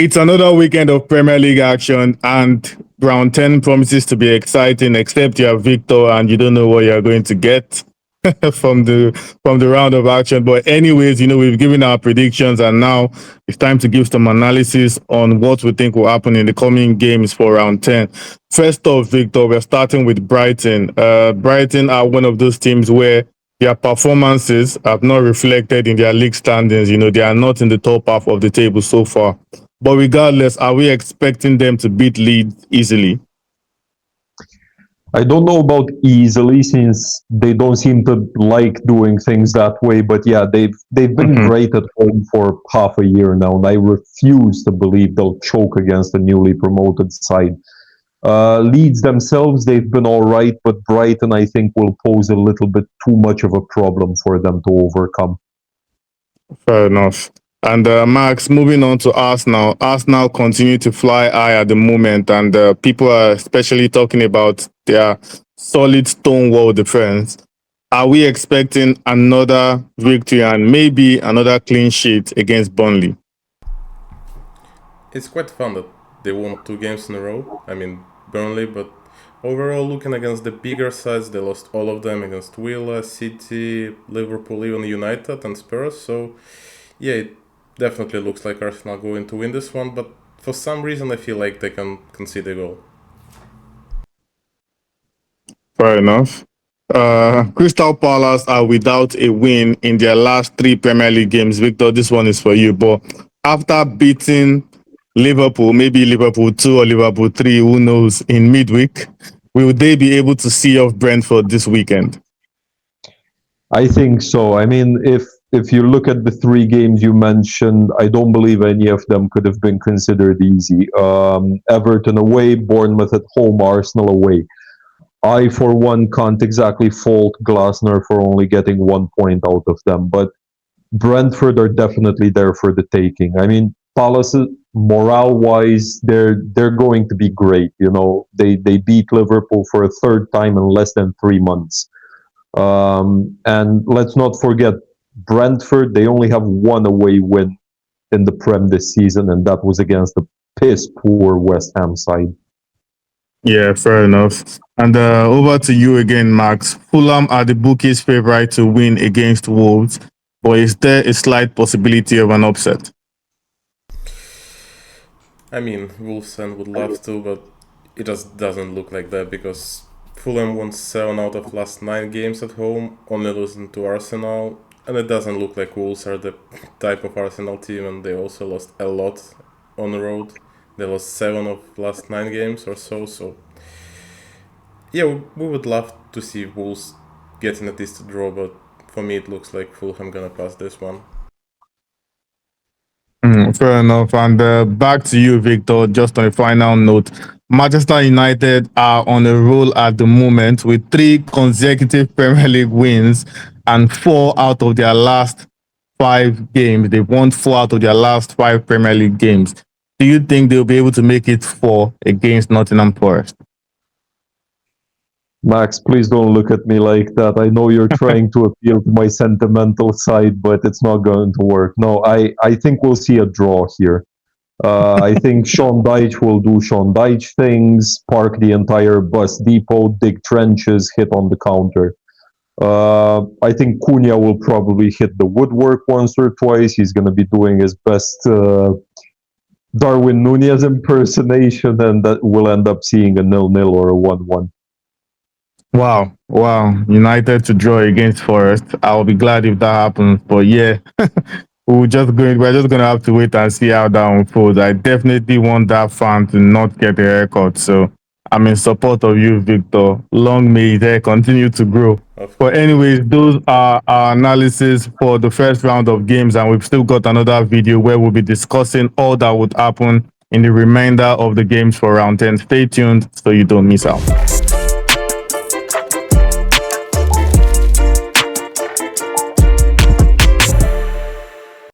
It's another weekend of Premier League action, and round 10 promises to be exciting, except you're Victor and you don't know what you're going to get from the round of action. But anyways, we've given our predictions, and now it's time to give some analysis on what we think will happen in the coming games for round 10. First off, Victor, we're starting with Brighton. Brighton are one of those teams where their performances have not reflected in their league standings. They are not in the top half of the table so far. But regardless, are we expecting them to beat Leeds easily? I don't know about easily since they don't seem to like doing things that way. But yeah, they've been great at home for half a year now, and I refuse to believe they'll choke against a newly promoted side. Leeds themselves, they've been all right, but Brighton, I think, will pose a little bit too much of a problem for them to overcome. Fair enough. And Max, moving on to Arsenal. Arsenal continue to fly high at the moment, and people are especially talking about their solid stonewall defense. Are we expecting another victory and maybe another clean sheet against Burnley? It's quite fun that they won 2 games in a row. I mean, Burnley, but overall, looking against the bigger sides, they lost all of them against Villa, City, Liverpool, even United and Spurs. So, yeah, it definitely looks like Arsenal going to win this one, but for some reason I feel like they can concede a goal. Fair enough. Crystal Palace are without a win in their last 3 Premier League games. Victor, this one is for you. But after beating Liverpool, maybe Liverpool 2 or Liverpool 3, who knows, in midweek, will they be able to see off Brentford this weekend? I think so. I mean, if you look at the 3 games you mentioned, I don't believe any of them could have been considered easy. Everton away, Bournemouth at home, Arsenal away. I, for one, can't exactly fault Glasner for only getting 1 point out of them, but Brentford are definitely there for the taking. I mean, Palace, morale-wise, they're going to be great. They beat Liverpool for a 3rd time in less than 3 months. And let's not forget, Brentford, they only have 1 away win in the Prem this season, and that was against the piss-poor West Ham side. Yeah, fair enough. And over to you again, Max. Fulham are the bookies' favorite to win against Wolves, but is there a slight possibility of an upset? I mean, Wolves would love to, but it just doesn't look like that because Fulham won 7 out of last 9 games at home, only losing to Arsenal, and it doesn't look like Wolves are the type of Arsenal team, and they also lost a lot on the road. They lost 7 of last 9 games or so yeah, we would love to see Wolves getting at least a draw, but for me it looks like Fulham gonna pass this one. Fair enough. And back to you, Victor, just on a final note. Manchester United are on a roll at the moment with 3 consecutive Premier League wins and 4 out of their last 5 games. They've won 4 out of their last 5 Premier League games. Do you think they'll be able to make it 4 against Nottingham Forest? Max, please don't look at me like that. I know you're trying to appeal to my sentimental side, but it's not going to work. No, I think we'll see a draw here. I think Sean Dyche will do Sean Dyche things, park the entire bus depot, dig trenches, hit on the counter. I think Cunha will probably hit the woodwork once or twice. He's going to be doing his best Darwin Núñez impersonation, and that will end up seeing a 0-0 or a 1-1. Wow. United to draw against Forest. I'll be glad if that happens. But yeah, we're just going to have to wait and see how that unfolds. I definitely want that fan to not get a haircut. So I'm in support of you, Victor. Long may they continue to grow. But anyways, those are our analysis for the first round of games, and we've still got another video where we'll be discussing all that would happen in the remainder of the games for round 10. Stay tuned so you don't miss out.